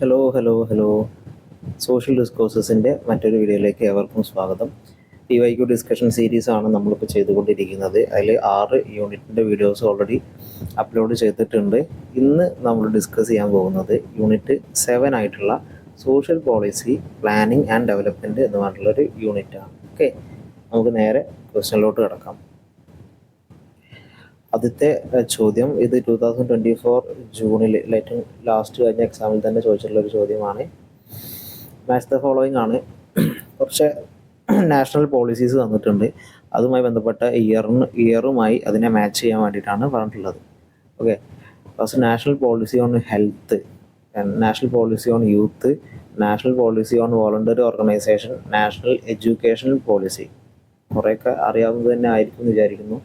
Hello. Social ഡിസ്കോഴ്സസിൻ്റെ മറ്റൊരു വീഡിയോയിലേക്ക് ഏവർക്കും സ്വാഗതം. PYQ ഡിസ്കഷൻ സീരീസ് ആണ് നമ്മളിപ്പോൾ ചെയ്തുകൊണ്ടിരിക്കുന്നത്. അതിൽ 6 യൂണിറ്റിൻ്റെ വീഡിയോസ് ഓൾറെഡി അപ്ലോഡ് ചെയ്തിട്ടുണ്ട്. ഇന്ന് നമ്മൾ ഡിസ്കസ് ചെയ്യാൻ പോകുന്നത് യൂണിറ്റ് 7 ആയിട്ടുള്ള social policy planning and development എന്ന് പറഞ്ഞിട്ടുള്ളൊരു യൂണിറ്റാണ്. ഓക്കെ, നമുക്ക് നേരെ ക്വസ്റ്റ്യനിലോട്ട് കിടക്കാം. ആദ്യത്തെ ചോദ്യം ഇത് 2024 ജൂണിൽ ലാസ്റ്റ് കഴിഞ്ഞ എക്സാമിൽ തന്നെ ചോദിച്ചിട്ടുള്ളൊരു ചോദ്യമാണ്. മാച്ച് ദ ഫോളോയിങ് ആണ്. കുറച്ച് നാഷണൽ പോളിസീസ് തന്നിട്ടുണ്ട്. അതുമായി ബന്ധപ്പെട്ട ഇയറുമായി അതിനെ മാച്ച് ചെയ്യാൻ വേണ്ടിയിട്ടാണ് പറഞ്ഞിട്ടുള്ളത്. Okay, first national policy on health, national policy on youth, national policy on voluntary organisation, national education policy. കുറേയൊക്കെ അറിയാവുന്നത് തന്നെ ആയിരിക്കും എന്ന് വിചാരിക്കുന്നു.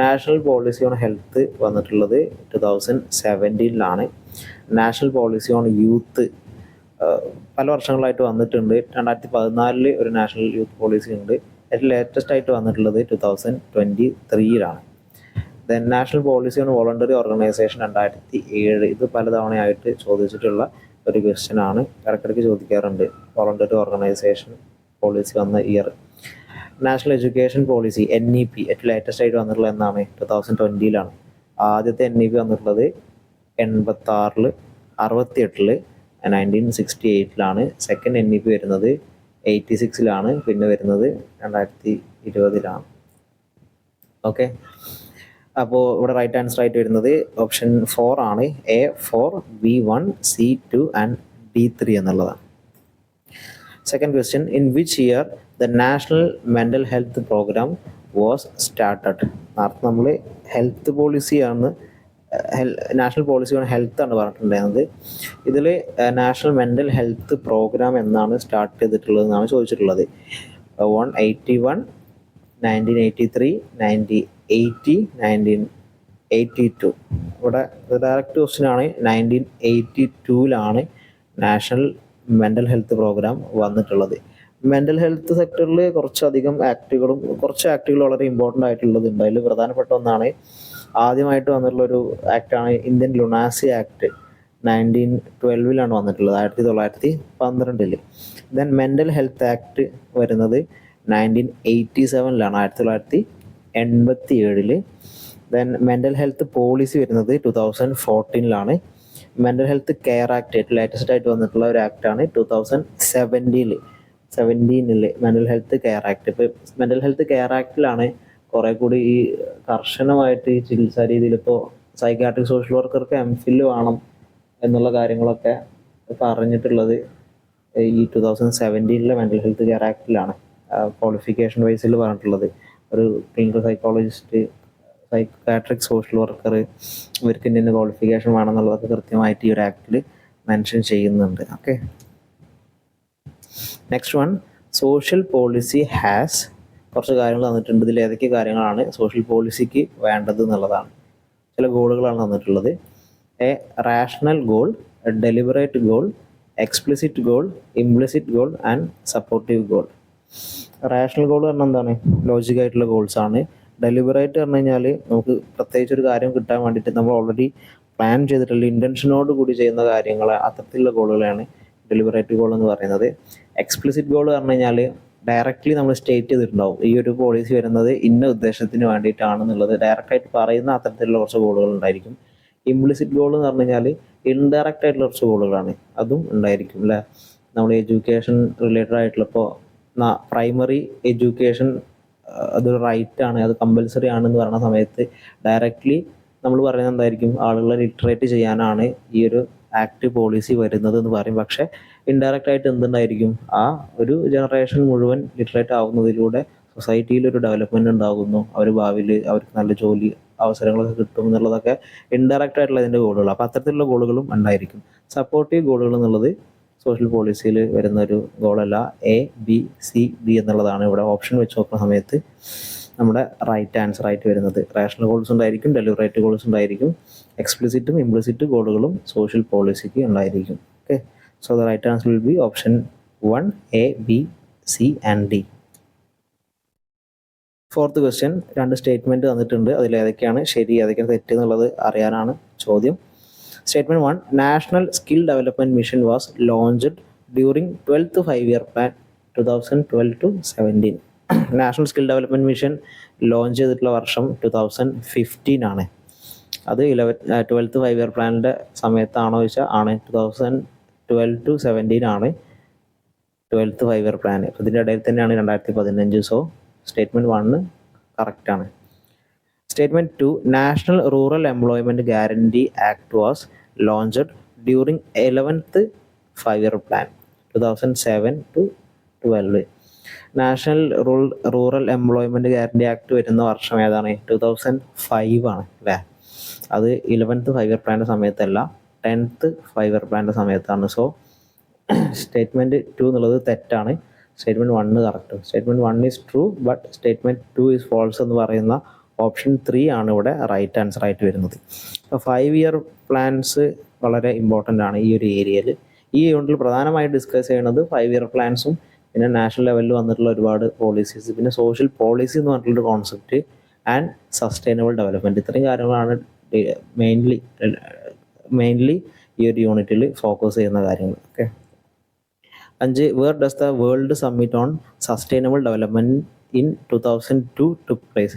നാഷണൽ പോളിസി ഓൺ ഹെൽത്ത് വന്നിട്ടുള്ളത് 2017 നാഷണൽ പോളിസി ഓൺ യൂത്ത് പല വർഷങ്ങളായിട്ട് വന്നിട്ടുണ്ട്. 2014 ഒരു നാഷണൽ യൂത്ത് പോളിസി ഉണ്ട്. ഏറ്റവും ലേറ്റസ്റ്റ് ആയിട്ട് വന്നിട്ടുള്ളത് 2023 then national policy on voluntary organisation 2007. ഇത് പലതവണയായിട്ട് ചോദിച്ചിട്ടുള്ള ഒരു ക്വസ്റ്റ്യൻ ആണ്. ഇടയ്ക്കിടയ്ക്ക് ചോദിക്കാറുണ്ട് വോളണ്ടറി ഓർഗനൈസേഷൻ പോളിസി വന്ന year. National education policy NEP ഏറ്റവും ലേറ്റസ്റ്റ് ആയിട്ട് വന്നിട്ടുള്ളത് എന്നാണ് 2020. ആദ്യത്തെ NEP വന്നിട്ടുള്ളത് 86, 68, 1968. സെക്കൻഡ് NEP വരുന്നത് 86, പിന്നെ വരുന്നത് 2020. ഓക്കെ, അപ്പോൾ ഇവിടെ റൈറ്റ് ആൻസർ ആയിട്ട് വരുന്നത് ഓപ്ഷൻ 4 ആണ്. A4, B1, C2 and D3 എന്നുള്ളതാണ്. Second question, in which year the National Mental Health Program was started? നമ്മൾ ഹെൽത്ത് പോളിസിയാണ്, നാഷണൽ പോളിസി ഓൺ ഹെൽത്ത് ആണ് പറഞ്ഞിട്ടുണ്ടായിരുന്നത്. ഇതിൽ നാഷണൽ മെൻ്റൽ ഹെൽത്ത് പ്രോഗ്രാം എന്നാണ് സ്റ്റാർട്ട് ചെയ്തിട്ടുള്ളത് എന്നാണ് ചോദിച്ചിട്ടുള്ളത്. 181, 1983, 1980, 1982. ഇവിടെ ഡയറക്റ്റ് ക്വസ്റ്റ്യൻ ആണ്. 1982 നാഷണൽ മെൻ്റൽ ഹെൽത്ത് പ്രോഗ്രാം വന്നിട്ടുള്ളത്. മെൻ്റൽ ഹെൽത്ത് സെക്ടറിൽ കുറച്ച് ആക്ടുകൾ വളരെ ഇമ്പോർട്ടൻ്റ് ആയിട്ടുള്ളതുണ്ട്. അതിൽ പ്രധാനപ്പെട്ട ഒന്നാണ് ആദ്യമായിട്ട് വന്നിട്ടുള്ളൊരു ആക്ടാണ് ഇന്ത്യൻ ലുണാസി ആക്ട്. 1912 വന്നിട്ടുള്ളത്, 1912. ദെൻ മെൻ്റൽ ഹെൽത്ത് ആക്ട് വരുന്നത് 1987, 1987. ദെൻ മെൻ്റൽ ഹെൽത്ത് പോളിസി വരുന്നത് 2014. മെൻ്റൽ ഹെൽത്ത് കെയർ ആക്ട് ഏറ്റവും ലേറ്റസ്റ്റ് ആയിട്ട് വന്നിട്ടുള്ള ഒരു ആക്ടാണ് 2017. Mental health care act. ഇപ്പോൾ മെൻ്റൽ ഹെൽത്ത് കെയർ ആക്ടിലാണ് കുറേ കൂടി ഈ കർശനമായിട്ട് ഈ ചികിത്സാ രീതിയിൽ ഇപ്പോൾ സൈക്കാട്രിക് സോഷ്യൽ വർക്കർക്ക് MPhil വേണം എന്നുള്ള കാര്യങ്ങളൊക്കെ പറഞ്ഞിട്ടുള്ളത് ഈ 2017 മെൻ്റൽ ഹെൽത്ത് കെയർ ആക്ടിലാണ്. ക്വാളിഫിക്കേഷൻ വൈസിൽ പറഞ്ഞിട്ടുള്ളത് ഒരു clinical psychologist, psychiatric social worker, ഇവർക്ക് ഇന്ന ക്വാളിഫിക്കേഷൻ വേണമെന്നുള്ളതൊക്കെ കൃത്യമായിട്ട് ഈ ഒരു ആക്ടിൽ മെൻഷൻ ചെയ്യുന്നുണ്ട്. Okay, next one, social policy has. കുറച്ച് കാര്യങ്ങൾ തന്നിട്ടുണ്ട്. ഇതിൽ ഏതൊക്കെ കാര്യങ്ങളാണ് സോഷ്യൽ പോളിസിക്ക് വേണ്ടത് എന്നുള്ളതാണ്. ചില ഗോളുകളാണ് തന്നിട്ടുള്ളത്. A rational goal, deliberate goal, explicit goal, implicit goal and supportive goal. Rational goal പറഞ്ഞാൽ എന്താണ്? ലോജിക്കായിട്ടുള്ള ഗോൾസ് ആണ്. ഡെലിബറേറ്റ് പറഞ്ഞു കഴിഞ്ഞാൽ നമുക്ക് പ്രത്യേകിച്ച് ഒരു കാര്യം കിട്ടാൻ വേണ്ടിയിട്ട് നമ്മൾ ഓൾറെഡി പ്ലാൻ ചെയ്തിട്ടുള്ള ഇൻറ്റൻഷനോട് കൂടി ചെയ്യുന്ന കാര്യങ്ങൾ, അത്തരത്തിലുള്ള ഗോളുകളാണ് ഡെലിബറേറ്റ് ഗോൾ എന്ന് പറയുന്നത്. എക്സ്പ്ലിസിറ്റ് ഗോൾ പറഞ്ഞു കഴിഞ്ഞാൽ ഡയറക്റ്റ്ലി നമ്മൾ സ്റ്റേറ്റ് ചെയ്തിട്ടുണ്ടാവും ഈ ഒരു പോളിസി വരുന്നത് ഇന്ന ഉദ്ദേശത്തിന് വേണ്ടിയിട്ടാണെന്നുള്ളത് ഡയറക്റ്റായിട്ട് പറയുന്ന അത്തരത്തിലുള്ള കുറച്ച് ഗോളുകൾ ഉണ്ടായിരിക്കും. ഇംപ്ലിസിറ്റ് ഗോൾ എന്ന് പറഞ്ഞു കഴിഞ്ഞാൽ ഇൻഡയറക്റ്റ് ആയിട്ടുള്ള കുറച്ച് ഗോളുകളാണ്, അതും ഉണ്ടായിരിക്കും അല്ലേ. നമ്മൾ എഡ്യൂക്കേഷൻ റിലേറ്റഡ് ആയിട്ടുള്ള ഇപ്പോൾ പ്രൈമറി എഡ്യൂക്കേഷൻ അതൊരു റൈറ്റ് ആണ്, അത് കമ്പൽസറി ആണെന്ന് പറയുന്ന സമയത്ത് ഡയറക്റ്റ്ലി നമ്മൾ പറയുന്നത് എന്തായിരിക്കും? ആളുകളെ ലിറ്ററേറ്റ് ചെയ്യാനാണ് ഈ ഒരു ആക്ട് പോളിസി വരുന്നത് എന്ന് പറയും. പക്ഷേ ഇൻഡയറക്റ്റ് ആയിട്ട് എന്തുണ്ടായിരിക്കും? ആ ഒരു ജനറേഷൻ മുഴുവൻ ലിറ്ററേറ്റ് ആവുന്നതിലൂടെ സൊസൈറ്റിയിൽ ഒരു ഡെവലപ്മെൻറ്റ് ഉണ്ടാകുന്നു, അവർ ഭാവിയിൽ അവർക്ക് നല്ല ജോലി അവസരങ്ങളൊക്കെ കിട്ടും എന്നുള്ളതൊക്കെ ഇൻഡയറക്റ്റ് ആയിട്ടുള്ള ഇതിൻ്റെ ഗോളുകൾ. അപ്പോൾ അത്തരത്തിലുള്ള ഗോളുകളും ഉണ്ടായിരിക്കും. സപ്പോർട്ടീവ് ഗോളുകൾ എന്നുള്ളത് സോഷ്യൽ പോളിസിയിൽ വരുന്നൊരു ഗോളല്ല. ABCD എന്നുള്ളതാണ് ഇവിടെ ഓപ്ഷൻ വെച്ച് നോക്കുന്ന സമയത്ത് നമ്മുടെ റൈറ്റ് ആൻസർ ആയിട്ട് വരുന്നത്. റാഷണൽ ഗോൾസ് ഉണ്ടായിരിക്കും, ഡെലിബറേറ്റ് ഗോൾസ് ഉണ്ടായിരിക്കും, എക്സ്പ്ലിസിറ്റും ഇംപ്ലിസിറ്റ് ഗോളുകളും സോഷ്യൽ പോളിസിക്ക് ഉണ്ടായിരിക്കും. Okay, so the right answer will be option 1, A, B, C and D. Fourth question, 2 statement തന്നിട്ടുണ്ട്. അതിലേതൊക്കെയാണ് ശരി ഏതൊക്കെയാണ് തെറ്റ് എന്നുള്ളത് അറിയാനാണ് ചോദ്യം. Statement 1, national skill development mission was launched during 12th 5-year plan 2012-17. National skill development mission launch ചെയ്തിട്ടുള്ള വർഷം 2015 ആണ്. അത് 12th 5-year പ്ലാനിൻ്റെ സമയത്താണോ ചോദിച്ചാൽ ആണ്. 2012-17 ആണ് 12th 5-year പ്ലാൻ. ഇതിൻ്റെ ഇടയിൽ തന്നെയാണ് 2015. സോ സ്റ്റേറ്റ്മെൻറ്റ് 1 കറക്റ്റാണ്. Statement 2, national rural employment guarantee act was launched during 11th 5-year plan 2007-12. National rural employment guarantee act വരുന്ന വർഷം ഏതാണ്? 2005 ആണ് അല്ലേ. അത് 11th 5-year പ്ലാൻ്റെ സമയത്തല്ല, 10th 5-year പ്ലാൻ്റെ സമയത്താണ്. സോ സ്റ്റേറ്റ്മെൻറ്റ് 2 എന്നുള്ളത് തെറ്റാണ്. Statement 1 correct. Statement 1 is true but statement 2 is false എന്ന് പറയുന്ന ഓപ്ഷൻ 3 ആണ് ഇവിടെ റൈറ്റ് ആൻസർ ആയിട്ട് വരുന്നത്. അപ്പോൾ 5-year പ്ലാൻസ് വളരെ ഇമ്പോർട്ടൻ്റ് ആണ് ഈ ഒരു ഏരിയയിൽ. ഈ യൂണിറ്റിൽ പ്രധാനമായിട്ട് ഡിസ്കസ് ചെയ്യുന്നത് 5-year പ്ലാൻസും പിന്നെ നാഷണൽ ലെവലിൽ വന്നിട്ടുള്ള ഒരുപാട് പോളിസീസ്, പിന്നെ സോഷ്യൽ പോളിസി എന്ന് പറഞ്ഞിട്ടുള്ളൊരു കോൺസെപ്റ്റ് ആൻഡ് സസ്റ്റൈനബിൾ ഡെവലപ്മെൻറ്റ്. ഇത്രയും കാര്യങ്ങളാണ് മെയിൻലി ഈ ഒരു യൂണിറ്റിൽ ഫോക്കസ് ചെയ്യുന്ന കാര്യങ്ങൾ. Okay. 5, where does the world summit on sustainable development in 2002 took place?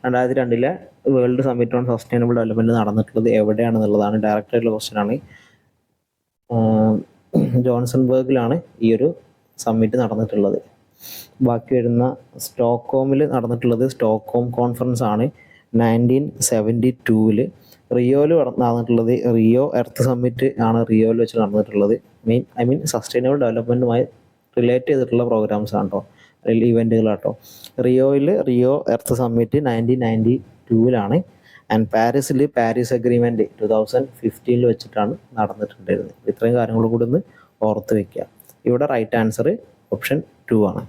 2002 world summit on sustainable development നടന്നിട്ടുള്ളത് എവിടെയാണെന്നുള്ളതാണ്. ഡയറക്റ്റ് ആയിട്ടുള്ള ക്വസ്റ്റ്യൻ ആണ്. ജോൺസൺബർഗിലാണ് ഈ ഒരു സമ്മിറ്റ് നടന്നിട്ടുള്ളത്. ബാക്കി വരുന്ന സ്റ്റോക്ക്ഹോമിൽ നടന്നിട്ടുള്ളത് സ്റ്റോക്ക്ഹോം കോൺഫറൻസ് ആണ് 1972. റിയോയിൽ നടന്നിട്ടുള്ളത് റിയോ എർത്ത് സമ്മിറ്റ് ആണ് റിയോയിൽ വെച്ച് നടന്നിട്ടുള്ളത്. സസ്റ്റൈനബിൾ ഡെവലപ്മെൻറ്റുമായി റിലേറ്റ് ചെയ്തിട്ടുള്ള പ്രോഗ്രാംസ് ആണ് കേട്ടോ, അല്ലെങ്കിൽ ഇവൻറ്റുകളാട്ടോ. Rio Earth Summit 1992 and Paris Agreement 2015 വെച്ചിട്ടാണ് നടന്നിട്ടുണ്ടായിരുന്നത്. ഇത്രയും കാര്യങ്ങൾ കൂടി ഒന്ന് ഓർത്ത് വയ്ക്കുക. ഇവിടെ റൈറ്റ് ആൻസർ ഓപ്ഷൻ 2 ആണ്.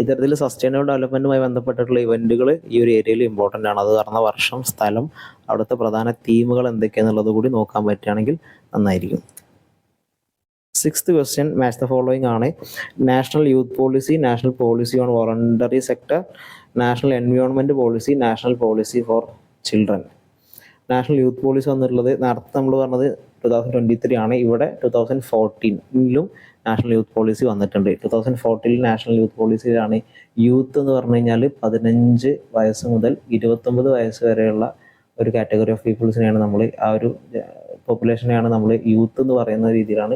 ഇത്തരത്തിൽ സസ്റ്റൈനബിൾ ഡെവലപ്മെൻറ്റുമായി ബന്ധപ്പെട്ടിട്ടുള്ള ഇവൻറ്റുകൾ ഈ ഒരു ഏരിയയിൽ ഇമ്പോർട്ടൻ്റ് ആണ്. അത് നടന്ന വർഷം, സ്ഥലം, അവിടുത്തെ പ്രധാന തീമുകൾ എന്തൊക്കെയാണെന്നുള്ളത് കൂടി നോക്കാൻ പറ്റുകയാണെങ്കിൽ നന്നായിരിക്കും. 6th question, match the following ആണ്. National youth policy, national policy on voluntary sector, national environment policy, national policy for children. National youth policy വന്നിട്ടുള്ളത് നേരത്തെ നമ്മൾ പറഞ്ഞത് 2023 ആണ്. ഇവിടെ 2014 നാഷണൽ യൂത്ത് പോളിസി വന്നിട്ടുണ്ട്. 2014 നാഷണൽ യൂത്ത് പോളിസിയിലാണ് യൂത്ത് എന്ന് പറഞ്ഞു കഴിഞ്ഞാൽ 15 വയസ്സ് മുതൽ 29 വയസ്സ് വരെയുള്ള ഒരു കാറ്റഗറി ഓഫ് പീപ്പിൾസിനെയാണ് നമ്മൾ, ആ ഒരു പോപ്പുലേഷനെയാണ് നമ്മൾ യൂത്ത് എന്ന് പറയുന്ന രീതിയിലാണ്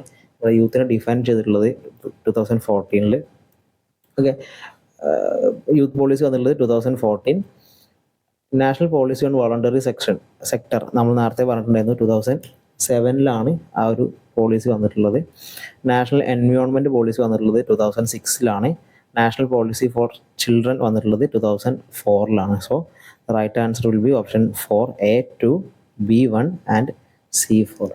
യൂത്തിനെ ഡിഫൈൻ ചെയ്തിട്ടുള്ളത് 2014. ഓക്കെ. യൂത്ത് പോളിസി വന്നിട്ടുള്ളത് 2014. National policy on voluntary sector നമ്മൾ നേരത്തെ പറഞ്ഞിട്ടുണ്ടായിരുന്നു 2007 ആ ഒരു പോളിസി വന്നിട്ടുള്ളത്. നാഷണൽ എൻവയോൺമെൻറ്റ് പോളിസി വന്നിട്ടുള്ളത് 2006. നാഷണൽ പോളിസി ഫോർ ചിൽഡ്രൻ വന്നിട്ടുള്ളത് 2004. So right answer will be option 4, A2, B1 and C4.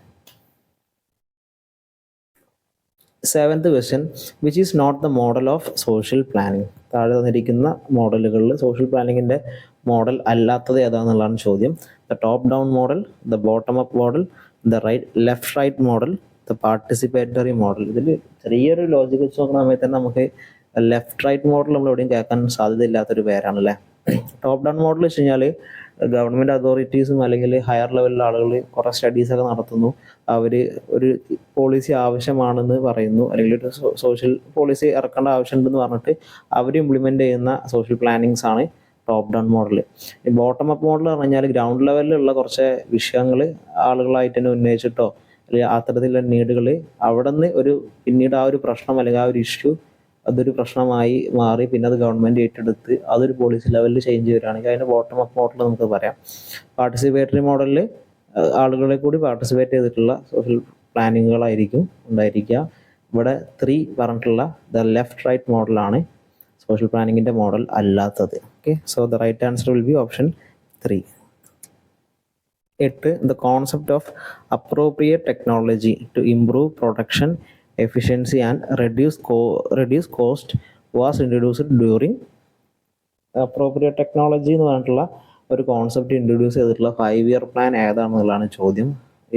7th question, which is not the model of social planning? താഴെ തന്നിരിക്കുന്ന മോഡലുകളിൽ സോഷ്യൽ പ്ലാനിങ്ങിൻ്റെ മോഡൽ അല്ലാത്തത് ഏതാണെന്നുള്ളതാണ് ചോദ്യം. The top down model, the bottom up model, the left right model, the participatory model. ഇതിൽ ചെറിയൊരു logic വെച്ച് നോക്കുന്ന സമയത്ത് തന്നെ നമുക്ക് ലെഫ്റ്റ് റൈറ്റ് മോഡൽ നമ്മൾ എവിടെയും കേൾക്കാൻ സാധ്യതയില്ലാത്തൊരു പേരാണല്ലേ. ടോപ്പ് ഡൗൺ മോഡൽ വെച്ച് കഴിഞ്ഞാൽ ഗവൺമെൻറ് അതോറിറ്റീസും അല്ലെങ്കിൽ ഹയർ ലെവലിലുള്ള ആളുകൾ കുറേ സ്റ്റഡീസൊക്കെ നടത്തുന്നു. അവർ ഒരു പോളിസി ആവശ്യമാണെന്ന് പറയുന്നു, അല്ലെങ്കിൽ ഒരു സോഷ്യൽ പോളിസി ഇറക്കേണ്ട ആവശ്യമുണ്ടെന്ന് പറഞ്ഞിട്ട് അവർ ഇംപ്ലിമെൻ്റ് ചെയ്യുന്ന സോഷ്യൽ പ്ലാനിങ്സ് ആണ് ടോപ്പ് ഡൗൺ മോഡൽ. ഈ ബോട്ടം അപ്പ് മോഡൽ പറഞ്ഞു കഴിഞ്ഞാൽ ഗ്രൗണ്ട് ലെവലിലുള്ള കുറച്ച് വിഷയങ്ങൾ ആളുകളായിട്ട് തന്നെ ഉന്നയിച്ചിട്ടോ അല്ലെങ്കിൽ അത്തരത്തിലുള്ള നീഡുകൾ അവിടെ നിന്ന് പിന്നീട് ആ ഒരു പ്രശ്നം അല്ലെങ്കിൽ ആ ഒരു ഇഷ്യൂ അതൊരു പ്രശ്നമായി മാറി പിന്നെ അത് ഗവൺമെൻറ് ഏറ്റെടുത്ത് അതൊരു പോളിസി ലെവലിൽ ചേഞ്ച് വരികയാണെങ്കിൽ അതിൻ്റെ ബോട്ടം അപ്പ് മോഡൽ നമുക്ക് പറയാം. പാർട്ടിസിപ്പേറ്ററി മോഡലിൽ ആളുകളെ കൂടി പാർട്ടിസിപ്പേറ്റ് ചെയ്തിട്ടുള്ള സോഷ്യൽ പ്ലാനിങ്ങുകളായിരിക്കും ഉണ്ടായിരിക്കുക. ഇവിടെ 3 പറഞ്ഞിട്ടുള്ള ദ ലെഫ്റ്റ് റൈറ്റ് മോഡലാണ് സോഷ്യൽ പ്ലാനിങ്ങിൻ്റെ മോഡൽ അല്ലാത്തത്. Okay. So the right answer will be option 3. 8, the concept of appropriate technology to improve production efficiency and reduce cost was introduced during. appropriate technology എന്ന് പറഞ്ഞിട്ടുള്ള ഒരു concept introduce ചെയ്തിട്ടുള്ള 5-year plan ഏതാണെന്നുള്ളതാണ് ചോദ്യം.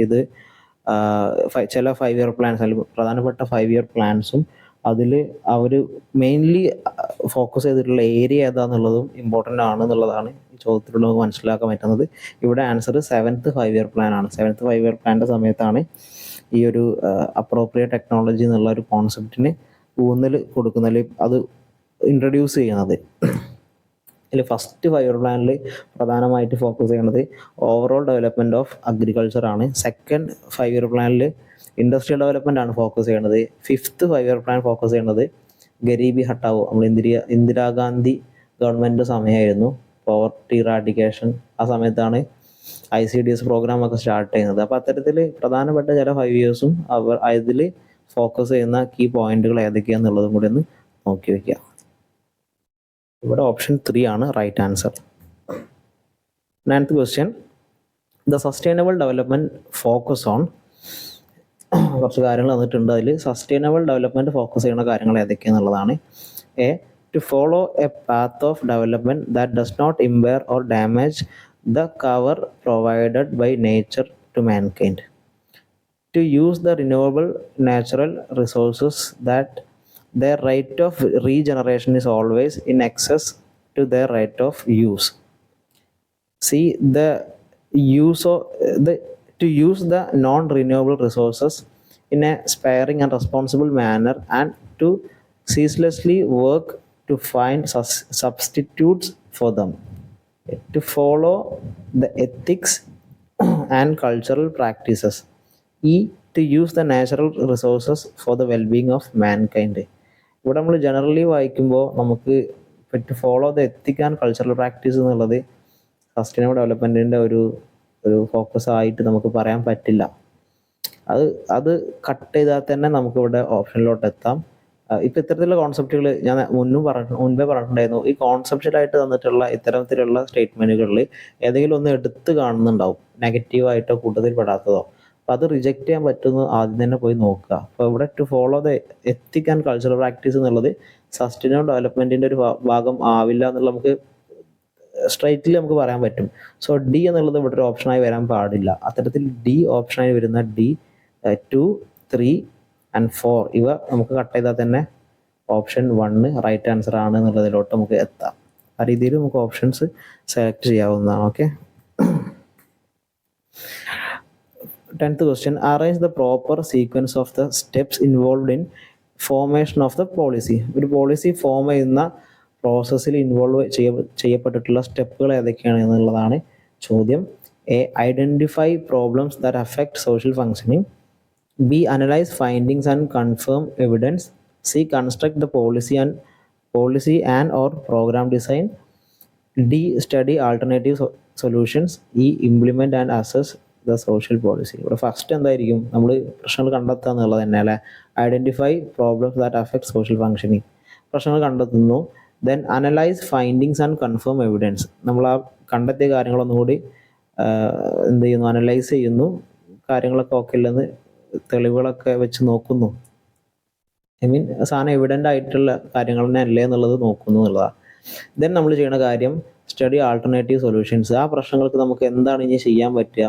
ഇത് ചില 5-year plans അല്ലെങ്കിൽ പ്രധാനപ്പെട്ട 5-year പ്ലാൻസും അതിൽ അവർ മെയിൻലി ഫോക്കസ് ചെയ്തിട്ടുള്ള ഏരിയ ഏതാണെന്നുള്ളതും ഇമ്പോർട്ടൻ്റ് ആണെന്നുള്ളതാണ് ഈ ചോദ്യത്തിലൂടെ നമുക്ക് മനസ്സിലാക്കാൻ പറ്റുന്നത്. ഇവിടെ ആൻസർ 7th 5 ഇയർ പ്ലാൻ ആണ്. 7th 5 ഇയർ പ്ലാനിൻ്റെ സമയത്താണ് ഈ ഒരു അപ്രോപ്രിയേറ്റ് ടെക്നോളജി എന്നുള്ള ഒരു കോൺസെപ്റ്റിന് ഊന്നൽ കൊടുക്കുന്നതിൽ അത് ഇൻട്രൊഡ്യൂസ് ചെയ്യുന്നത്. ഇതിൽ ഫസ്റ്റ് 5 ഇയർ പ്ലാനിൽ പ്രധാനമായിട്ട് ഫോക്കസ് ചെയ്യുന്നത് ഓവറോൾ ഡെവലപ്മെൻറ്റ് ഓഫ് അഗ്രികൾച്ചർ ആണ്. സെക്കൻഡ് 5 ഇയർ പ്ലാനിൽ ഇൻഡസ്ട്രിയൽ ഡെവലപ്മെൻ്റ് ആണ് ഫോക്കസ് ചെയ്യുന്നത്. 5th 5 ഇയർ പ്ലാൻ ഫോക്കസ് ചെയ്യുന്നത് ഗരീബി ഹട്ടാവോ, നമ്മൾ ഇന്ദിരാഗാന്ധി ഗവൺമെൻറ് സമയമായിരുന്നു, പോവർട്ടി ഇറാഡിക്കേഷൻ. ആ സമയത്താണ് ICDS പ്രോഗ്രാമൊക്കെ സ്റ്റാർട്ട് ചെയ്യുന്നത്. അപ്പോൾ അത്തരത്തിൽ പ്രധാനപ്പെട്ട ചില 5 ഇയേഴ്സും അവർ അതിൽ ഫോക്കസ് ചെയ്യുന്ന കീ പോയിന്റുകൾ ഏതൊക്കെയാണെന്നുള്ളതും കൂടി ഒന്ന് നോക്കി വയ്ക്കുക. ഇവിടെ ഓപ്ഷൻ 3 ആണ് right answer. 9th question, the sustainable development focus on, കുറച്ച് കാര്യങ്ങൾ തന്നിട്ടുണ്ട്. അതിൽ സസ്റ്റൈനബിൾ ഡെവലപ്മെൻറ്റ് ഫോക്കസ് ചെയ്യുന്ന കാര്യങ്ങൾ ഏതൊക്കെയാണെന്നുള്ളതാണ്. A, to follow a path of development that does not impair or damage the cover provided by nature to mankind, to use the renewable natural resources that their rate of regeneration is always in excess to their rate of use. See, to use the non-renewable resources in a sparing and responsible manner, and to ceaselessly work to find substitutes for them. To follow the ethics and cultural practices. E, to use the natural resources for the well-being of mankind. ഇവിടെ നമ്മൾ generally വായിക്കുമ്പോൾ നമുക്ക് to follow the ethic and cultural practice എന്നുള്ളത് sustainable ഡെവലപ്മെൻറ്റിൻ്റെ ഒരു focus ആയിട്ട് നമുക്ക് പറയാൻ പറ്റില്ല. അത് കട്ട് ചെയ്താൽ തന്നെ നമുക്കിവിടെ ഓപ്ഷനിലോട്ട് എത്താം. ഇപ്പം ഇത്തരത്തിലുള്ള കോൺസെപ്റ്റുകൾ ഞാൻ മുൻപേ പറഞ്ഞിട്ടുണ്ടായിരുന്നു. ഈ കോൺസെപ്ഷ്യലായിട്ട് തന്നിട്ടുള്ള ഇത്തരത്തിലുള്ള സ്റ്റേറ്റ്മെൻറ്റുകളിൽ ഏതെങ്കിലും ഒന്ന് എടുത്ത് കാണുന്നുണ്ടാവും, നെഗറ്റീവായിട്ടോ കൂട്ടത്തിൽ പെടാത്തതോ. അപ്പോൾ അത് റിജക്റ്റ് ചെയ്യാൻ പറ്റുമെന്ന് ആദ്യം തന്നെ പോയി നോക്കുക. അപ്പോൾ ഇവിടെ to follow the ethic and cultural practice എന്നുള്ളത് സസ്റ്റൈനബിൾ ഡെവലപ്മെൻറ്റിൻ്റെ ഒരു ഭാഗം ആവില്ല എന്നുള്ള നമുക്ക് സ്ട്രൈറ്റ്ലി നമുക്ക് പറയാൻ പറ്റും. സോ ഡി എന്നുള്ളത് ഇവിടെ ഒരു ഓപ്ഷനായി വരാൻ പാടില്ല. അത്തരത്തിൽ ഡി ഓപ്ഷനായി വരുന്ന ഡി, 2, 3 and 4 ഇവ നമുക്ക് കട്ട് ചെയ്താൽ തന്നെ ഓപ്ഷൻ 1 റൈറ്റ് ആൻസർ ആണ് എന്നുള്ളതിലോട്ട് നമുക്ക് എത്താം. ആ രീതിയിൽ നമുക്ക് ഓപ്ഷൻസ് സെലക്ട് ചെയ്യാവുന്നതാണ്. Okay. 10th question, arrange the proper sequence of the steps involved in formation of the policy. ഒരു പോളിസി ഫോം ചെയ്യുന്ന പ്രോസസ്സിൽ ഇൻവോൾവ് ചെയ്യപ്പെട്ടിട്ടുള്ള സ്റ്റെപ്പുകൾ ഏതൊക്കെയാണ് എന്നുള്ളതാണ് ചോദ്യം. A, identify problems that affect social functioning. B, analyze findings and confirm evidence. C, construct the policy and or program design. D, study alternative solutions. E, implement and assess the social policy. ഇവിടെ first എന്തായിരിക്കും, നമ്മൾ പ്രശ്നങ്ങൾ കണ്ടെത്തുക എന്നുള്ളത് തന്നെ അല്ലേ. Identify problems that affect social functioning, പ്രശ്നങ്ങൾ കണ്ടെത്തുന്നു. Then analyse findings and confirm evidence, നമ്മൾ ആ കണ്ടെത്തിയ കാര്യങ്ങളൊന്നുകൂടി എന്ത് ചെയ്യുന്നു, അനലൈസ് ചെയ്യുന്നു. കാര്യങ്ങളൊക്കെ ഓക്കെ ഇല്ലെന്ന് തെളിവുകളൊക്കെ വെച്ച് നോക്കുന്നു. സാധനം എവിഡൻ്റ് ആയിട്ടുള്ള കാര്യങ്ങൾ തന്നെ അല്ലേ എന്നുള്ളത് നോക്കുന്നു എന്നുള്ളതാണ്. ദെൻ നമ്മൾ ചെയ്യുന്ന കാര്യം സ്റ്റഡി ആൾട്ടർനേറ്റീവ് സൊല്യൂഷൻസ്. ആ പ്രശ്നങ്ങൾക്ക് നമുക്ക് എന്താണ് ഇനി ചെയ്യാൻ പറ്റുക,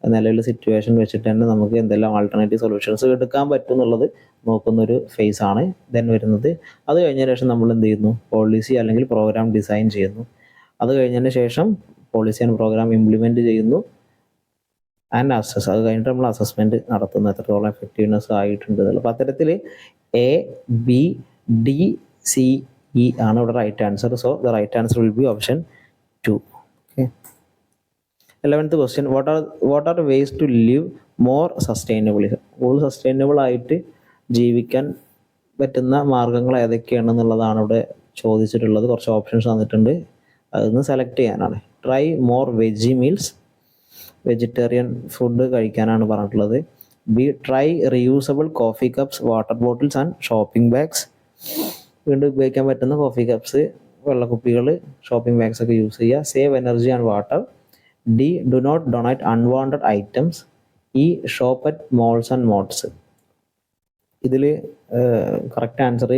നിലവിലെ സിറ്റുവേഷൻ വെച്ചിട്ട് തന്നെ നമുക്ക് എന്തെല്ലാം ആൾട്ടർനേറ്റീവ് സൊല്യൂഷൻസ് എടുക്കാൻ പറ്റും എന്നുള്ളത് നോക്കുന്നൊരു ഫേസ് ആണ് ദെൻ വരുന്നത്. അത് കഴിഞ്ഞ ശേഷം നമ്മൾ എന്ത് ചെയ്യുന്നു, പോളിസി അല്ലെങ്കിൽ പ്രോഗ്രാം ഡിസൈൻ ചെയ്യുന്നു. അത് കഴിഞ്ഞതിന് ശേഷം പോളിസി ആൻഡ് പ്രോഗ്രാം ഇംപ്ലിമെൻറ്റ് ചെയ്യുന്നു. ആൻഡ് അസസ്, അത് കഴിഞ്ഞിട്ട് നമ്മൾ അസസ്മെൻറ്റ് നടത്തുന്നു, എത്രത്തോളം എഫക്റ്റീവ്നെസ് ആയിട്ടുണ്ട്. അപ്പോൾ അത്തരത്തിൽ A, B, D, C, E ആണ് ഇവിടെ right answer. So the right answer will be option 2. Okay. 11th question, what are ways to live more sustainably. കൂടുതൽ സസ്റ്റൈനബിൾ ആയിട്ട് ജീവിക്കാൻ പറ്റുന്ന മാർഗങ്ങൾ ഏതൊക്കെയാണെന്നുള്ളതാണ് ഇവിടെ ചോദിച്ചിട്ടുള്ളത്. കുറച്ച് ഓപ്ഷൻസ് തന്നിട്ടുണ്ട്, അതൊന്ന് സെലക്ട് ചെയ്യാനാണ്. Try more veggie meals, vegetarian food കഴിക്കാനാണ് പറഞ്ഞിട്ടുള്ളത്. B, try reusable coffee cups, water bottles and shopping bags. വീണ്ടും ഉപയോഗിക്കാൻ പറ്റുന്ന കോഫി കപ്സ്, വെള്ളക്കുപ്പികൾ, ഷോപ്പിംഗ് ബാഗ്സ് ഒക്കെ യൂസ് ചെയ്യുക. Save energy and water. D, do not donate unwanted items. E, shop at malls and mods. ഇതിൽ correct answer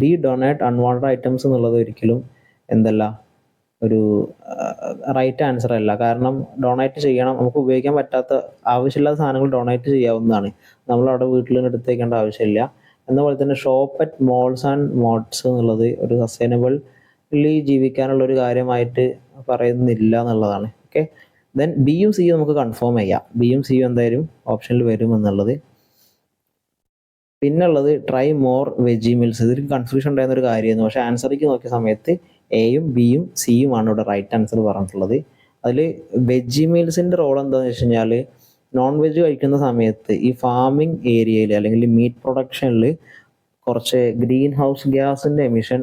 D, donate unwanted items എന്നുള്ളത് ഒരിക്കലും എന്തല്ല, ഒരു റൈറ്റ് ആൻസർ അല്ല. കാരണം ഡൊണേറ്റ് ചെയ്യണം, നമുക്ക് ഉപയോഗിക്കാൻ പറ്റാത്ത ആവശ്യമില്ലാത്ത സാധനങ്ങൾ ഡൊണേറ്റ് ചെയ്യാവുന്നതാണ്, നമ്മളവിടെ വീട്ടിൽ നിന്ന് എടുത്ത് വയ്ക്കേണ്ട ആവശ്യമില്ല. എന്നപോലെ തന്നെ shop at malls and modes എന്നുള്ളത് ഒരു സസ്റ്റൈനബിൾ ജീവിക്കാനുള്ള ഒരു കാര്യമായിട്ട് പറയുന്നില്ല എന്നുള്ളതാണ്. ഓക്കെ, ദെൻ ബിയും സിയും നമുക്ക് കൺഫേം ചെയ്യാം. ബിയും സിയും എന്തായാലും ഓപ്ഷനിൽ വരും എന്നുള്ളത്. പിന്നുള്ളത് ട്രൈ മോർ വെജി മീൽസ്. ഇതൊരു കൺഫ്യൂഷൻ ഉണ്ടായിരുന്ന ഒരു കാര്യമായിരുന്നു, പക്ഷേ ആൻസറിലേക്ക് നോക്കിയ സമയത്ത് എയും ബിയും സിയും ആണ് ഇവിടെ റൈറ്റ് ആൻസർ പറഞ്ഞിട്ടുള്ളത്. അതിൽ വെജി മീൽസിൻ്റെ റോൾ എന്താണെന്ന് വെച്ച് കഴിഞ്ഞാൽ, നോൺ വെജ് കഴിക്കുന്ന സമയത്ത് ഈ ഫാമിംഗ് ഏരിയയിൽ അല്ലെങ്കിൽ മീറ്റ് പ്രൊഡക്ഷനിൽ കുറച്ച് ഗ്രീൻ ഹൗസ് ഗ്യാസിൻ്റെ എമിഷൻ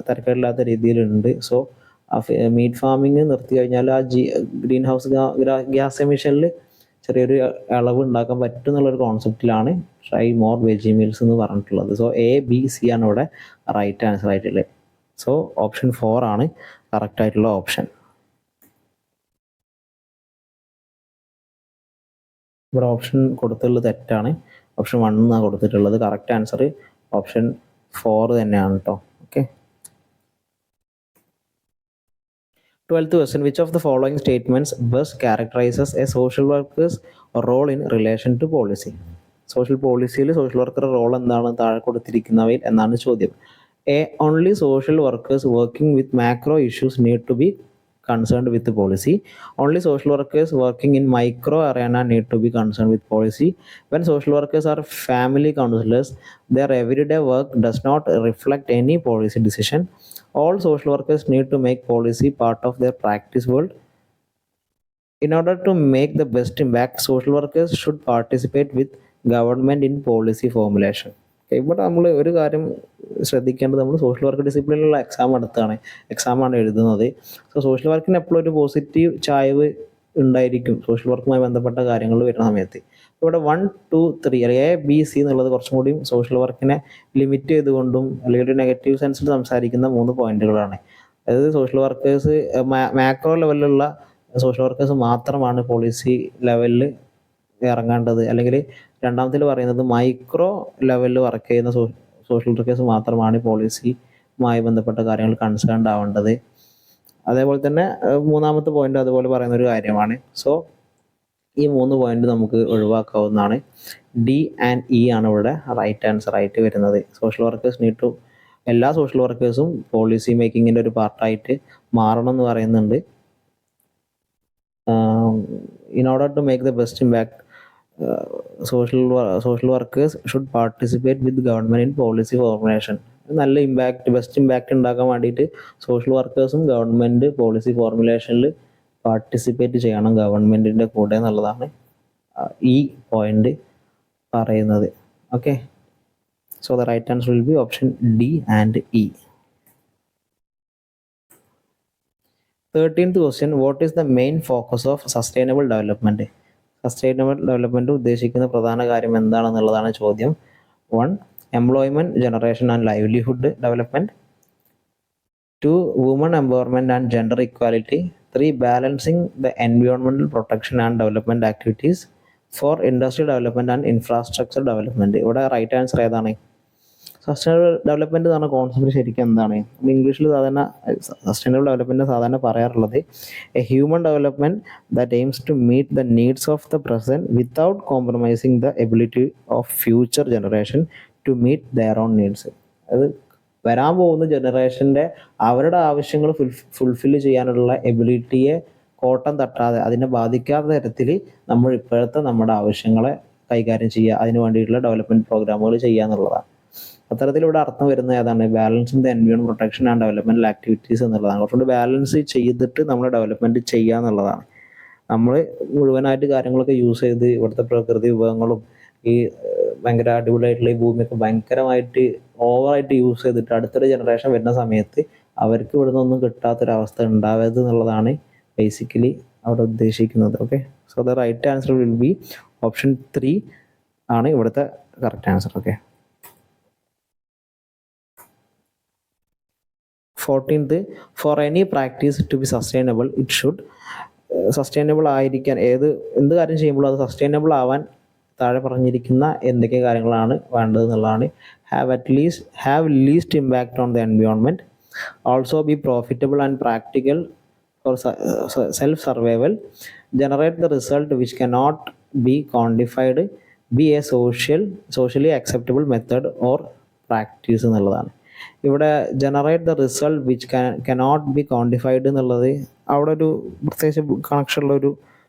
തരക്കേടില്ലാത്ത രീതിയിലുണ്ട്. സോ മീറ്റ് ഫാമിങ് നിർത്തി കഴിഞ്ഞാൽ ആ ഗ്രീൻ ഹൗസ് ഗ്യാസ് എമിഷനിൽ ചെറിയൊരു അളവ് ഉണ്ടാക്കാൻ പറ്റും എന്നുള്ളൊരു കോൺസെപ്റ്റിലാണ് ട്രൈ മോർ വെജി മീൽസ് എന്ന് പറഞ്ഞിട്ടുള്ളത്. സോ എ ബി സി ആണ് ഇവിടെ റൈറ്റ് ആൻസർ ആയിട്ടുള്ളത്. സോ ഓപ്ഷൻ 4 ആണ് കറക്റ്റ് ആയിട്ടുള്ള ഓപ്ഷൻ. ഇവിടെ ഓപ്ഷൻ കൊടുത്തിട്ടുള്ളത് തെറ്റാണ്. ഓപ്ഷൻ 1 എന്നാണ് കൊടുത്തിട്ടുള്ളത്. കറക്റ്റ് ആൻസർ ഓപ്ഷൻ 4 തന്നെയാണ് കേട്ടോ. Okay, 12th question. Which of the following statements best characterizes a social worker's role in relation to policy? Social പോളിസിയിൽ സോഷ്യൽ വർക്കറുടെ റോൾ എന്താണ് താഴെ കൊടുത്തിരിക്കുന്നവയിൽ എന്നാണ് ചോദ്യം. A, only social workers working with macro issues need to be concerned with the policy. Only social workers working in micro arena need to be concerned with policy. When social workers are family counselors, their everyday work does not reflect any policy decision. All social workers need to make policy part of their practice world. In order to make the best impact, social workers should participate with government in policy formulation. ഇവിടെ നമ്മൾ ഒരു കാര്യം ശ്രദ്ധിക്കേണ്ടത്, നമ്മൾ social work ഡിസിപ്ലിനുള്ള എക്സാമാണ് എഴുതുന്നത്. So social വർക്കിന് എപ്പോഴും ഒരു പോസിറ്റീവ് ചായ്വ് ഉണ്ടായിരിക്കും സോഷ്യൽ വർക്കുമായി ബന്ധപ്പെട്ട കാര്യങ്ങൾ വരുന്ന സമയത്ത്. ഇവിടെ 1, 2, 3 അല്ലെങ്കിൽ എ ബി സി എന്നുള്ളത് കുറച്ചും കൂടിയും സോഷ്യൽ വർക്കിനെ ലിമിറ്റ് ചെയ്തുകൊണ്ടും അല്ലെങ്കിൽ ഒരു നെഗറ്റീവ് സെൻസിൽ സംസാരിക്കുന്ന 3 പോയിന്റുകളാണ്. അതായത് സോഷ്യൽ വർക്കേഴ്സ് മാക്രോ ലെവലിലുള്ള സോഷ്യൽ വർക്കേഴ്സ് മാത്രമാണ് പോളിസി ലെവലിൽ ഇറങ്ങേണ്ടത്. അല്ലെങ്കിൽ രണ്ടാമത്തിൽ പറയുന്നത് മൈക്രോ ലെവലിൽ വർക്ക് ചെയ്യുന്ന സോഷ്യൽ വർക്കേഴ്സ് മാത്രമാണ് പോളിസിയുമായി ബന്ധപ്പെട്ട കാര്യങ്ങൾ കൺസേൺഡ് ആവേണ്ടത്. അതേപോലെ തന്നെ മൂന്നാമത്തെ പോയിന്റ് അതുപോലെ പറയുന്ന ഒരു കാര്യമാണ്. സോ ഈ 3 പോയിന്റ് നമുക്ക് ഒഴിവാക്കാവുന്നതാണ്. ഡി ആൻഡ് ഇ ആണ് ഇവിടെ റൈറ്റ് ആൻസർ ആയിട്ട് വരുന്നത്. സോഷ്യൽ വർക്കേഴ്സ് നീഡ് ടു, എല്ലാ സോഷ്യൽ വർക്കേഴ്സും പോളിസി മേക്കിങ്ങിൻ്റെ ഒരു പാർട്ടായിട്ട് മാറണം എന്ന് പറയുന്നുണ്ട്. In order to make the best impact, social workers should participate with government in policy formulation. നല്ല ബെസ്റ്റ് ഇമ്പാക്റ്റ് ഉണ്ടാക്കാൻ വേണ്ടിയിട്ട് സോഷ്യൽ വർക്കേഴ്സും ഗവൺമെൻറ് പോളിസി ഫോർമുലേഷനിൽ പാർട്ടിസിപ്പേറ്റ് ചെയ്യണം ഗവൺമെൻറ്റിൻ്റെ കൂടെ എന്നുള്ളതാണ് ഈ പോയിന്റ് പറയുന്നത്. Okay, so the right answer will be option D and E. 13th question. What is the main focus of sustainable development? Sustainable development ഉദ്ദേശിക്കുന്ന പ്രധാന കാര്യം എന്താണെന്നുള്ളതാണ് ചോദ്യം. 1, employment generation and livelihood development. 2, woman empowerment and gender equality. 3, balancing the environmental protection and development activities. 4, industrial development and infrastructure development. ഇവിടെ right answer ഏതാണ്? Sustainable development എന്ന് പറഞ്ഞ concept ശരിക്കും എന്താണ്? ഇംഗ്ലീഷിൽ സാധാരണ സസ്റ്റൈനബിൾ ഡെവലപ്മെൻറ്റ് സാധാരണ പറയാറുള്ളത് a human development that aims to meet the needs of the present without compromising the ability of future generation to meet their own needs. അത് വരാൻ പോകുന്ന ജനറേഷൻ്റെ അവരുടെ ആവശ്യങ്ങൾ ഫുൾഫിൽ ചെയ്യാനുള്ള എബിലിറ്റിയെ കോട്ടം തട്ടാതെ, അതിനെ ബാധിക്കാത്ത തരത്തിൽ നമ്മൾ ഇപ്പോഴത്തെ നമ്മുടെ ആവശ്യങ്ങളെ കൈകാര്യം ചെയ്യുക, അതിന് വേണ്ടിയിട്ടുള്ള ഡെവലപ്മെൻറ്റ് പ്രോഗ്രാമുകൾ ചെയ്യുക എന്നുള്ളതാണ്. അത്തരത്തിലൂടെ അർത്ഥം വരുന്ന ഏതാണ്? Balancing the environment protection and development activities എന്നുള്ളതാണ്. കുറച്ചുകൂടി ബാലൻസ് ചെയ്തിട്ട് നമ്മൾ ഡെവലപ്മെന്റ് ചെയ്യുക എന്നുള്ളതാണ്. നമ്മൾ മുഴുവനായിട്ട് കാര്യങ്ങളൊക്കെ യൂസ് ചെയ്ത് ഇവിടുത്തെ പ്രകൃതി വിഭവങ്ങളും ഈ ഭയങ്കര അടിപൊളിയായിട്ടുള്ള ഈ ഭൂമിയൊക്കെ ഭയങ്കരമായിട്ട് ഓവറായിട്ട് യൂസ് ചെയ്തിട്ട് അടുത്തൊരു ജനറേഷൻ വരുന്ന സമയത്ത് അവർക്ക് ഇവിടുന്ന് ഒന്നും കിട്ടാത്തൊരവസ്ഥ ഉണ്ടാവരുത് എന്നുള്ളതാണ് ബേസിക്കലി അവിടെ ഉദ്ദേശിക്കുന്നത്. Okay, so the right answer will be option 3 ആണ് ഇവിടുത്തെ correct answer. Okay, 14th, for any practice to be sustainable it should. Sustainable ആയിരിക്കാൻ എന്ത് കാര്യം ചെയ്യുമ്പോഴും അത് സസ്റ്റൈനബിൾ ആവാൻ താഴെ പറഞ്ഞിരിക്കുന്ന എന്തൊക്കെ കാര്യങ്ങളാണ് വേണ്ടത് എന്നുള്ളതാണ്. Have least impact on the environment, also be profitable and practical for self survival, generate the result which cannot be quantified, B A socially acceptable method or practice എന്നുള്ളതാണ്. ഇവിടെ generate the result which cannot be quantified എന്നുള്ളത് അവിടെ ഒരു പ്രത്യേകിച്ച് കണക്ഷനുള്ള ഒരു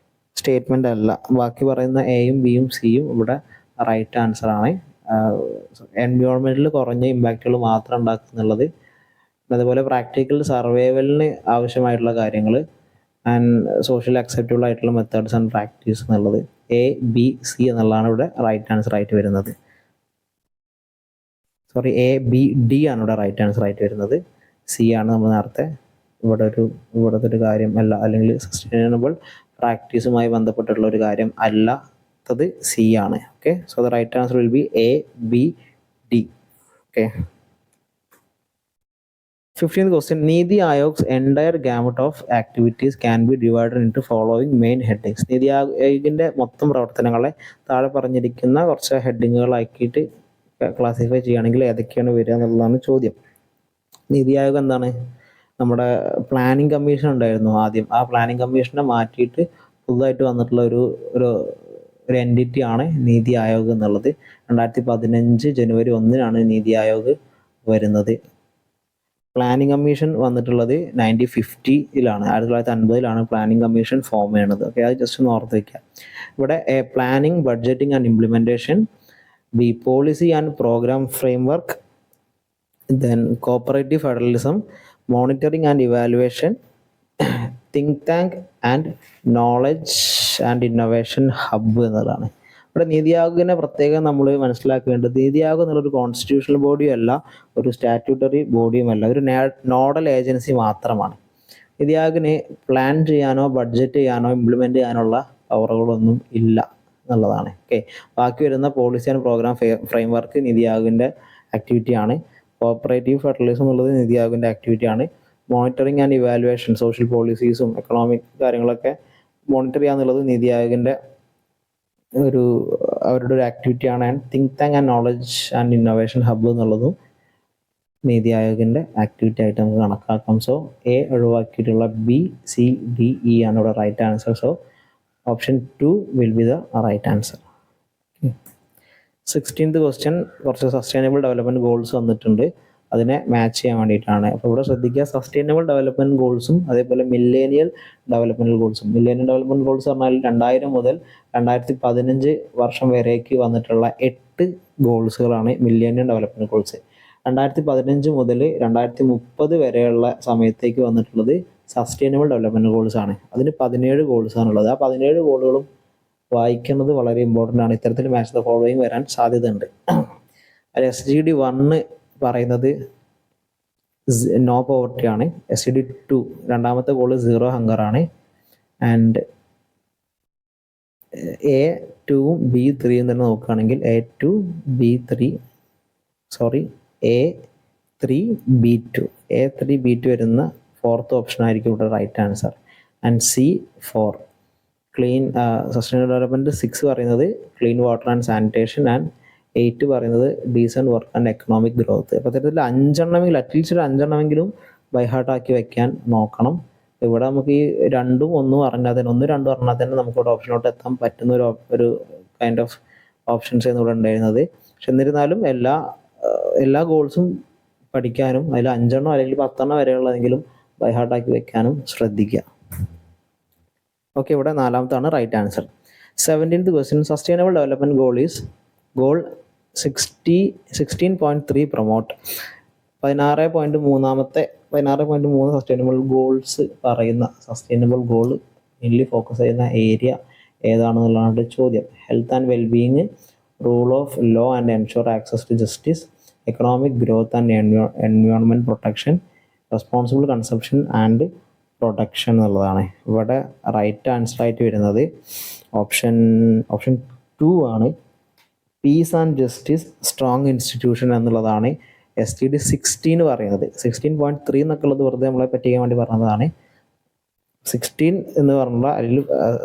statement അല്ല. ബാക്കി പറയുന്ന എയും ബിയും സിയും ഇവിടെ റൈറ്റ് ആൻസർ ആണ്. എൻവയോൺമെൻറ്റിൽ കുറഞ്ഞ ഇമ്പാക്റ്റുകൾ മാത്രം ഉണ്ടാക്കുന്നുള്ളത്. അതുപോലെ പ്രാക്ടിക്കൽ സർവൈവലിന് ആവശ്യമായിട്ടുള്ള കാര്യങ്ങൾ ആൻഡ് സോഷ്യൽ അക്സെപ്റ്റബിൾ ആയിട്ടുള്ള മെത്തേഡ്സ് ആൻഡ് പ്രാക്ടീസ് എന്നുള്ളത് എ ബി സി എന്നുള്ളതാണ് ഇവിടെ റൈറ്റ് ആൻസർ ആയിട്ട് വരുന്നത്. സോറി, എ ബി ഡി ആണ് ഇവിടെ റൈറ്റ് ആൻസർ ആയിട്ട് വരുന്നത്. സി ആണ് നമ്മൾ നേരത്തെ ഇവിടുത്തെ ഒരു കാര്യം അല്ല, അല്ലെങ്കിൽ സസ്റ്റൈനബിൾ പ്രാക്ടീസുമായി ബന്ധപ്പെട്ടുള്ള ഒരു കാര്യം അല്ലാത്തത് സി ആണ്. Okay, so the right answer will be A B D. Okay, 15th question. Niti Ayog's entire gamut of activities can be divided into following main headings. നീതി ആയോഗിൻ്റെ മൊത്തം പ്രവർത്തനങ്ങളെ താഴെ പറഞ്ഞിരിക്കുന്ന കുറച്ച് ഹെഡിങ്ങുകളാക്കിയിട്ട് ക്ലാസിഫൈ ചെയ്യുകയാണെങ്കിൽ ഏതൊക്കെയാണ് വരിക എന്നുള്ളതാണ് ചോദ്യം. നീതി ആയോഗ് എന്താണ്? നമ്മുടെ പ്ലാനിങ് കമ്മീഷൻ ഉണ്ടായിരുന്നു ആദ്യം. ആ പ്ലാനിങ് കമ്മീഷനെ മാറ്റിയിട്ട് പുതുതായിട്ട് വന്നിട്ടുള്ള ഒരു എൻറ്റിറ്റി ആണ് നീതി ആയോഗ് എന്നുള്ളത്. 2015 ജനുവരി 1 നീതി ആയോഗ് വരുന്നത്. പ്ലാനിങ് കമ്മീഷൻ വന്നിട്ടുള്ളത് 1950-ലാണ്, 1950-ലാണ് പ്ലാനിങ് കമ്മീഷൻ ഫോം ചെയ്യണത്. ഓക്കെ, അത് ജസ്റ്റ് ഒന്ന് ഓർത്ത് വയ്ക്കുക. ഇവിടെ planning, budgeting and implementation, B policy and programme framework, then cooperative federalism, monitoring and evaluation, think tank and knowledge and innovation hub എന്നതാണ്. ഇവിടെ നീതി ആയോഗിനെ പ്രത്യേകം നമ്മൾ മനസ്സിലാക്കേണ്ടത്, നീതി ആയോഗ് എന്നുള്ളൊരു കോൺസ്റ്റിറ്റ്യൂഷണൽ ബോഡിയും അല്ല, ഒരു സ്റ്റാറ്റ്യൂട്ടറി ബോഡിയുമല്ല, ഒരു നോഡൽ ഏജൻസി മാത്രമാണ്. നീതി ആയോഗിന് പ്ലാൻ ചെയ്യാനോ ബഡ്ജറ്റ് ചെയ്യാനോ ഇംപ്ലിമെൻറ്റ് ചെയ്യാനുള്ള പവറുകളൊന്നും ഇല്ല എന്നുള്ളതാണ്. ഓക്കെ, ബാക്കി വരുന്ന പോളിസി ആൻഡ് പ്രോഗ്രാം ഫ്രെയിംവർക്ക് നീതി ആയോഗിൻ്റെ ആക്ടിവിറ്റിയാണ്. കോപ്പറേറ്റീവ് ഫെഡറലിസം എന്നുള്ളത് നീതി ആയോഗിൻ്റെ ആക്ടിവിറ്റിയാണ്. മോണിറ്ററിംഗ് ആൻഡ് ഇവാലുവേഷൻ, സോഷ്യൽ പോളിസീസും എക്കണോമിക് കാര്യങ്ങളൊക്കെ മോണിറ്റർ ചെയ്യാന്നുള്ളത് നീതി ആയോഗിൻ്റെ അവരുടെ ഒരു ആക്ടിവിറ്റിയാണ്. And think tank and knowledge and innovation hub എന്നുള്ളതും നീതി ആയോഗിൻ്റെ ആക്ടിവിറ്റി ആയിട്ട് നമുക്ക് കണക്കാക്കാം. സോ എ ഒഴിവാക്കിയിട്ടുള്ള ബി സി ഡി ഇ ആണ് ഇവിടെ right answer. So option 2 will be the right answer. 16th question, കുറച്ച് സസ്റ്റൈനബിൾ ഡെവലപ്മെൻറ്റ് ഗോൾസ് വന്നിട്ടുണ്ട്, അതിനെ മാച്ച് ചെയ്യാൻ വേണ്ടിയിട്ടാണ്. അപ്പോൾ ഇവിടെ ശ്രദ്ധിക്കുക, സസ്റ്റൈനബിൾ ഡെവലപ്മെൻറ്റ് ഗോൾസും അതേപോലെ മില്ലേനിയൽ ഡെവലപ്മെൻറ്റ് ഗോൾസും. മില്ലേനിയൽ ഡെവലപ്മെൻറ്റ് ഗോൾസ് പറഞ്ഞാൽ 2000 മുതൽ 2015 വർഷം വരേക്ക് വന്നിട്ടുള്ള 8 ഗോൾസുകളാണ് മില്ലേനിയം ഡെവലപ്മെൻറ്റ് ഗോൾസ്. 2015 മുതൽ 2030 വരെയുള്ള സമയത്തേക്ക് വന്നിട്ടുള്ളത് സസ്റ്റൈനബിൾ ഡെവലപ്മെൻറ്റ് ഗോൾസ് ആണ്. അതിന് 17 ഗോൾസാണുള്ളത്. ആ 17 ഗോളുകളും വായിക്കുന്നത് വളരെ ഇമ്പോർട്ടൻ്റ് ആണ്. ഇത്തരത്തിൽ മാച്ച് ദ ഫോളോയിങ് വരാൻ സാധ്യതയുണ്ട്. SDG 1 പറയുന്നത് നോ പോവർട്ടി ആണ്. SDG 2 രണ്ടാമത്തെ ഗോള് സീറോ ഹങ്കർ ആണ്. ആൻഡ് A2 B3 തന്നെ നോക്കുകയാണെങ്കിൽ A3 B2 വരുന്ന 4th ഓപ്ഷൻ ആയിരിക്കും ഇവിടെ right answer. And C4 clean sustainable development. 6 പറയുന്നത് clean water and sanitation. And 8 പറയുന്നത് decent work and economic growth. അപ്പോൾ അത്തരത്തിൽ 5 അറ്റ്ലീസ്റ്റ് ഒരു 5 ബൈ ഹാർട്ടാക്കി വെക്കാൻ നോക്കണം. ഇവിടെ നമുക്ക് ഈ 2ഉം 1ഉം അറിഞ്ഞാൽ തന്നെ 1, 2 അറിഞ്ഞാൽ തന്നെ നമുക്കിവിടെ ഓപ്ഷനിലോട്ട് എത്താൻ പറ്റുന്ന ഒരു കൈൻഡ് ഓഫ് ഓപ്ഷൻസ് ഇവിടെ ഉണ്ടായിരുന്നത്. പക്ഷെ എന്നിരുന്നാലും എല്ലാ ഗോൾസും പഠിക്കാനും അതിൽ 5 അല്ലെങ്കിൽ 10 വരെയുള്ളതെങ്കിലും ബൈ ഹാർട്ടാക്കി വെക്കാനും ശ്രദ്ധിക്കുക. ഓക്കെ, ഇവിടെ 4ാമത്താണ് right answer. 17th question, sustainable development goal is goal 16.3 promote. 16.3 sustainable goals പറയുന്ന സസ്റ്റൈനബിൾ ഗോൾ മെയിൻലി ഫോക്കസ് ചെയ്യുന്ന ഏരിയ ഏതാണെന്നുള്ളതാണ് ചോദ്യം. Health and wellbeing, rule of law and ensure access to justice, economic growth and environment protection, responsible consumption and production എന്നുള്ളതാണ്. ഇവിടെ right answer ആയിട്ട് വരുന്നത് option 2 ആണ്. Peace and justice strong institution എന്നുള്ളതാണ് SDG 16 പറയുന്നത്. 16.3 എന്നൊക്കെ ഉള്ളത് വെറുതെ നമ്മളെ പറ്റിക്കാൻ വേണ്ടി പറഞ്ഞതാണ്. 16 എന്ന് പറഞ്ഞാൽ അതിൽ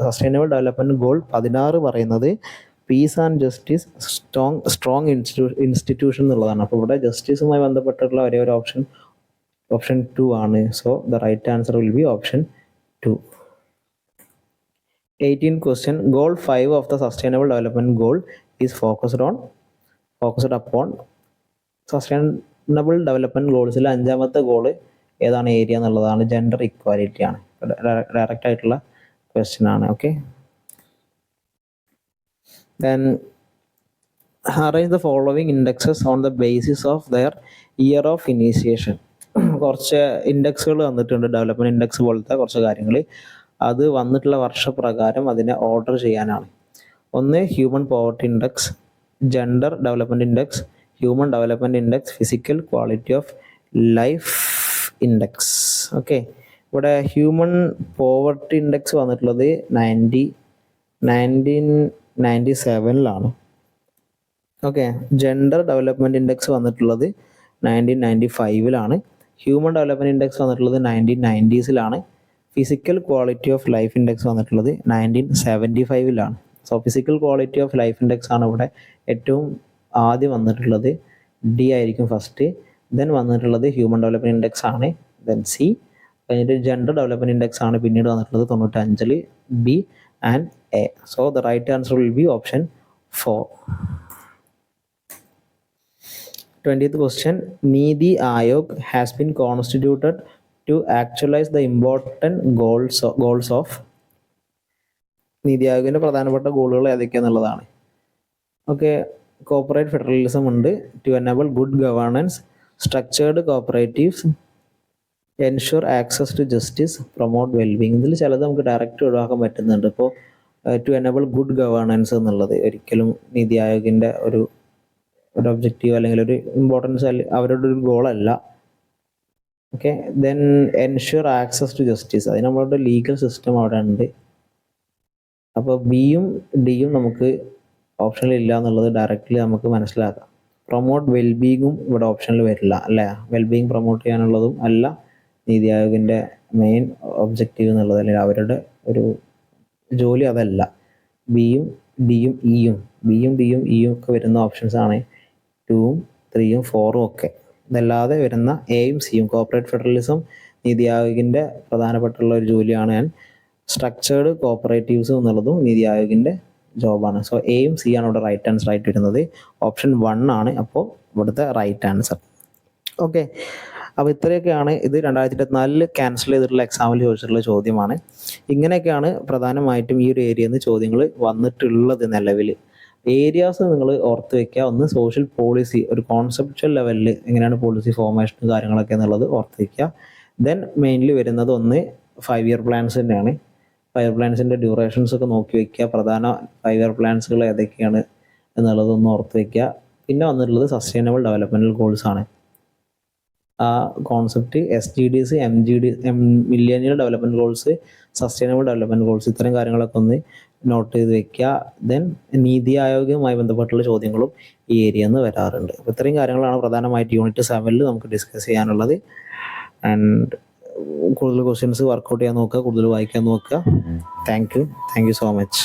സസ്റ്റൈനബിൾ ഡെവലപ്മെൻറ്റ് ഗോൾ 16 പറയുന്നത് piece and justice strong institution എന്നുള്ളതാണ്. അപ്പോൾ ഇവിടെ ജസ്റ്റിസുമായി ബന്ധപ്പെട്ടിട്ടുള്ള ഒരേ ഒരു ഓപ്ഷൻ 2 ആണ്. So the right answer will be option 2. 18th question, goal 5 of the sustainable development goal is focused upon. Sustainable sustainable development ഗോൾസിൽ 5ാമത്തെ ഗോള് ഏതാണ് ഏരിയ എന്നുള്ളതാണ്. ജെൻഡർ ഇക്വാലിറ്റി ആണ്. ഡയറക്റ്റ് ആയിട്ടുള്ള ക്വസ്റ്റ്യൻ ആണ്. Okay, then arrange the following indexes on the basis of their year of initiation. കുറച്ച് ഇൻഡെക്സുകൾ വന്നിട്ടുണ്ട്, ഡെവലപ്മെൻറ്റ് ഇൻഡെക്സ് പോലത്തെ കുറച്ച് കാര്യങ്ങൾ. അത് വന്നിട്ടുള്ള വർഷപ്രകാരം അതിനെ ഓർഡർ ചെയ്യാനാണ്. ഒന്ന് human poverty index, gender development index, human development index, physical quality of life index. Okay, ഇവിടെ ഹ്യൂമൻ പോവർട്ടി ഇൻഡെക്സ് വന്നിട്ടുള്ളത് 1997 ഓക്കെ, ജെൻഡർ ഡെവലപ്മെൻറ്റ് ഇൻഡെക്സ് വന്നിട്ടുള്ളത് 1995 ഹ്യൂമൻ ഡെവലപ്മെൻറ്റ് ഇൻഡെക്സ് വന്നിട്ടുള്ളത് 1990s physical quality of life index വന്നിട്ടുള്ളത് 1975 so physical quality of life index ആണ് ഇവിടെ ഏറ്റവും ആദ്യം വന്നിട്ടുള്ളത്. ഡി ആയിരിക്കും ഫസ്റ്റ്. ദെൻ വന്നിട്ടുള്ളത് ഹ്യൂമൻ ഡെവലപ്മെൻറ്റ് ഇൻഡെക്സ് ആണ്. ദെൻ സി കഴിഞ്ഞിട്ട് ജെൻഡർ ഡെവലപ്മെൻറ്റ് ഇൻഡെക്സ് ആണ് പിന്നീട് വന്നിട്ടുള്ളത് 95 B and A. So the right answer will be option 4. 20th question. Niti Aayog has been constituted to actualize the important goals of. നീതി ആയോഗിൻ്റെ പ്രധാനപ്പെട്ട ഗോളുകൾ ഏതൊക്കെയാണെന്നുള്ളതാണ്. ഓക്കെ, കോർപ്പറേറ്റ് ഫെഡറലിസം ഉണ്ട്, to enable good governance, structured cooperatives, ensure access to justice, promote wellbeing. ഇതിൽ ചിലത് നമുക്ക് direct ഒഴിവാക്കാൻ പറ്റുന്നുണ്ട്. ഇപ്പോൾ ടു എനേബിൾ ഗുഡ് ഗവേണൻസ് എന്നുള്ളത് ഒരിക്കലും നീതി ആയോഗിൻ്റെ ഒരു ഒബ്ജക്റ്റീവ് അല്ലെങ്കിൽ ഒരു ഇമ്പോർട്ടൻസ് അവരുടെ ഒരു ഗോളല്ല. Okay, then ensure access to justice, അതിന് നമ്മളുടെ ലീഗൽ സിസ്റ്റം അവിടെ ഉണ്ട്. അപ്പോൾ ബിയും ഡിയും നമുക്ക് ഓപ്ഷനിൽ ഇല്ല എന്നുള്ളത് ഡയറക്റ്റ്ലി നമുക്ക് മനസ്സിലാക്കാം. പ്രൊമോട്ട് വെൽബീങ്ങും ഇവിടെ ഓപ്ഷനിൽ വരില്ല അല്ലേ, വെൽബീങ് പ്രൊമോട്ട് ചെയ്യാനുള്ളതും അല്ല നീതി ആയോഗിൻ്റെ മെയിൻ ഒബ്ജക്റ്റീവ് എന്നുള്ളത്, അല്ലെങ്കിൽ അവരുടെ ഒരു ജോലി അതല്ല. ബിയും ഡിയും ഇയും ഒക്കെ വരുന്ന ഓപ്ഷൻസ് ആണ് 2ഉം 3ഉം 4ഉം ഒക്കെ. ഇതല്ലാതെ വരുന്ന എയും സിയും, കോർപ്പറേറ്റ് ഫെഡറലിസം നീതി ആയോഗിൻ്റെ പ്രധാനപ്പെട്ടുള്ള ഒരു ജോലിയാണ്. ആൻഡ് സ്ട്രക്ചേർഡ് കോപ്പറേറ്റീവ്സ് എന്നുള്ളതും നീതി ആയോഗിൻ്റെ ജോബാണ്. സോ എയും സി ആണ് ഇവിടെ റൈറ്റ് ആൻസർ ആയിട്ട് വരുന്നത്. ഓപ്ഷൻ 1 ആണ് അപ്പോൾ ഇവിടുത്തെ റൈറ്റ് ആൻസർ. ഓക്കെ, അപ്പോൾ ഇത്രയൊക്കെയാണ്. ഇത് 2024 ക്യാൻസൽ ചെയ്തിട്ടുള്ള എക്സാമിൽ ചോദിച്ചിട്ടുള്ള ചോദ്യമാണ്. ഇങ്ങനെയൊക്കെയാണ് പ്രധാനമായിട്ടും ഈ ഒരു ഏരിയയിൽ നിന്ന് ചോദ്യങ്ങൾ വന്നിട്ടുള്ളത് നിലവിൽ. ഏരിയാസ് നിങ്ങൾ ഓർത്ത് വയ്ക്കുക. ഒന്ന് സോഷ്യൽ പോളിസി, ഒരു കോൺസെപ്ച്വൽ ലെവലിൽ എങ്ങനെയാണ് പോളിസി ഫോർമേഷൻ കാര്യങ്ങളൊക്കെ എന്നുള്ളത് ഓർത്ത് വയ്ക്കുക. ദെൻ മെയിൻലി വരുന്നത് ഒന്ന് 5 ഇയർ പ്ലാൻസ് തന്നെയാണ്. 5 ഇയർ പ്ലാൻസിൻ്റെ ഡ്യൂറേഷൻസ് ഒക്കെ നോക്കി വയ്ക്കുക. പ്രധാന 5 ഇയർ പ്ലാൻസുകൾ ഏതൊക്കെയാണ് എന്നുള്ളതൊന്ന് ഓർത്ത് വയ്ക്കുക. പിന്നെ വന്നിട്ടുള്ളത് സസ്റ്റൈനബിൾ ഡെവലപ്മെൻറ്റൽ ഗോൾസ് ആണ്. ആ concept SDGs, millennial development goals, sustainable development goals, ഇത്തരം കാര്യങ്ങളൊക്കെ ഒന്ന് നോട്ട് ചെയ്ത് വെക്കുക. ദെൻ നീതി ആയോഗുമായി ബന്ധപ്പെട്ടുള്ള ചോദ്യങ്ങളും ഈ ഏരിയയിൽ നിന്ന് വരാറുണ്ട്. അപ്പോൾ ഇത്രയും കാര്യങ്ങളാണ് പ്രധാനമായിട്ട് യൂണിറ്റ് 7 നമുക്ക് ഡിസ്കസ് ചെയ്യാനുള്ളത്. ആൻഡ് കൂടുതൽ ക്വസ്റ്റ്യൻസ് വർക്കൗട്ട് ചെയ്യാൻ നോക്കുക, കൂടുതൽ വായിക്കാൻ നോക്കുക. Thank you so much.